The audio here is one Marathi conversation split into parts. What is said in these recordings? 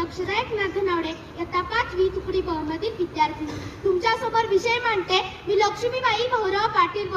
अक्षरा एकनाथ धनावडे इयत्ता 5वी तुकडी ब मधील विद्यार्थी तुमच्या समोर विषय मांडते। मी लक्ष्मीबाई भाऊराव पाटील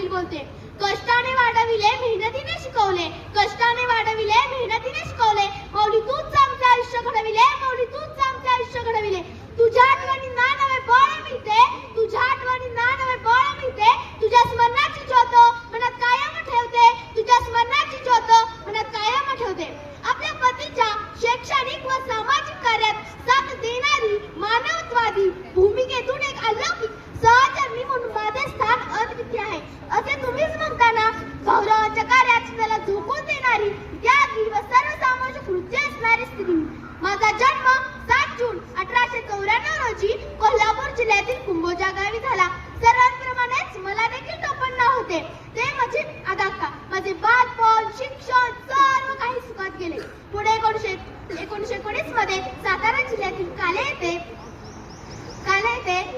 बोलते। कष्टाने वाढविले मेहनतीने शिकवले, कष्टाने वाढविले मेहनतीने शिकवले। माऊली तूच आमचे आयुष्य घडविले, माऊली तूच आमचे आयुष्य घडविले। तुझ्या आठवणींना नवे बळ मिळते, तुझ्या आठवणींना नवे बळ मिळते। तुझ्या स्मरणाची ज्योत मनात कायम ठेवते, तुझ्या स्मरणाची ज्योत मनात कायम ठेवते। आपल्या पतीच्या शैक्षणिक व सामाजिक कार्यात साथ देणारी मानवत्वादी भूमिकेतून एक अलौकिक सहचरणी म्हणून माझे स्थान अद्वितीय आहे असे तुम्हीच म्हणताना। भाऊरावांच्या कार्यात त्याला झोकून देणारी त्यागी व सर्वसमावेशक कृत्य असणारी स्त्री। माझा जन्म 7 जून 1894 रोजी कोल्हापूर जिल्ह्यातील कुंभोजा गावी झाला। सर्वांप्रमाणेच मला देखील टोपण नाव होते, ते म्हणजे आदाक्का। माझे बालपण, शिक्षण सर्व काही सुखात गेले। पुढे 1919 मध्ये सातारा जिल्ह्यातील काले येथे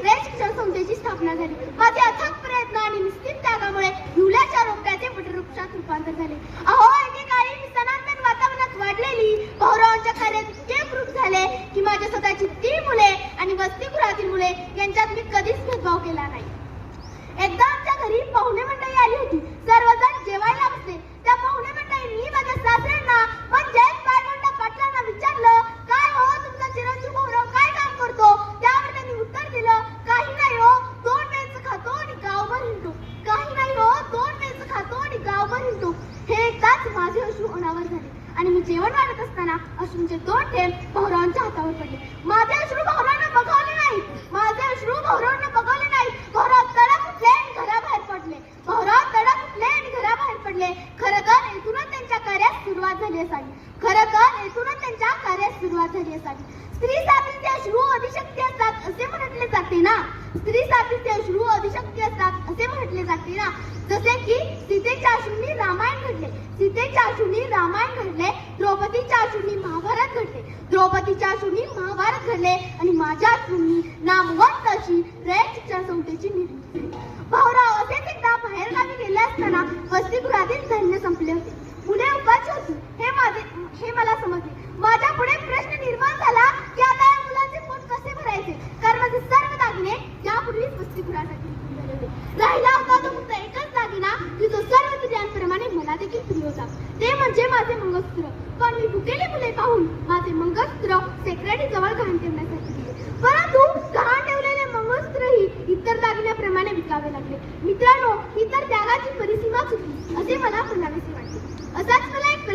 रयत शिक्षण संस्थेची स्थापना झाली। माझे अथक प्रयत्न आणि निश्चित त्यागामुळे युल्याच्या रोपट्याचे वटवृक्षात रूपांतर झाले। अहो एकेकाळी मी सनातन वातावरणात वाढलेली भाऊरावांच्या कार्यात इतके एकरूप झाले की माझ्या स्वतःची 3 मुले आणि वसतिगृहातील मुले यांच्यात मी कधीच भेदभाव केला नाही। एकदा आमच्या घरी पाहुणे मंडळी आली होती। सर्वजण जेवायला बसले। त्या पाहुणे मंडळींनी माझ्या सासऱ्यांना म्हणजेच पायगोंडा पाटलांना विचारलं, काय हो तुमचा चिरंजीव भाऊराव काय काम करतो? त्यावर त्यांनी उत्तर दिलं, काही नाही हो, 2 वेळचं खातो आणि गावभर हिंडतो। काही नाही हो, 2 वेळचं खातो आणि गावभर हिंडतो। हे एकदाच माझे अश्रू अनावर झाले आणि मी जेवण वाढत असताना अश्रूंचे 2 थेंब भाऊरावांच्या हातावर पडले। माझे अश्रू भाऊरावांना बघवले नाहीत, माझे अश्रू भाऊरावांना बघवले नाहीत। भाऊराव तडक उठले आणि घराबाहेर पडले। भाऊराव तडक उठले आणि घराबाहेर पडले। खरं तर येथूनच त्यांच्या कार्यास सुरुवात झाली असावी, खरं तर येथूनच त्यांच्या कार्यास सुरुवात झाली असावी। स्त्री साथीचे अश्रू अधिशक्ती असतात असे म्हटले जाते ना, स्त्री साथीचे अश्रू अधिशक्ती असतात असे म्हटले जाते ना। जसे की सीतेच्या अश्रूंनी रामायण घडले, सीतेच्या अश्रूंनी रामायण घडले, द्रौपदीच्या अश्रूंनी महाभारत घडले, द्रौपदीच्या अश्रूंनी महाभारत घडले आणि माझ्या अश्रूंनी नामवंत अशी रयत शिक्षण संस्थेची निर्मिती झाली। भाऊराव असेच एकदा बाहेरगावी गेले असताना वसतिगृहातील धान्य संपले होते। मुले उपाशी होती हे मला समजले। माझ्या पुढे प्रश्न निर्माण झाला की आता या मुलांचे पोट कसे भरायचे, कारण माझे सर्व दागिने यापूर्वीच वसतिगृहासाठी झाले होते। राहिला होता तो फक्त एकच दागिना की जो सर्व स्त्रियांप्रमाणे मला देखील प्रिय होता, ते म्हणजे माझे मंगळसूत्र। पण मी भुकेली मुले पाहून माझे मंगळसूत्र सेक्रेटरी जवळ गहाण ठेवण्यासाठी दिले, परंतु गहाण ठेवलेले मंगळसूत्रही इतर दागिन्याप्रमाणे विकावे लागले। मित्रांनो, ही तर त्यागाची परिसीमा चुकली असे मला म्हणावेसे वाटते। असाच मला एक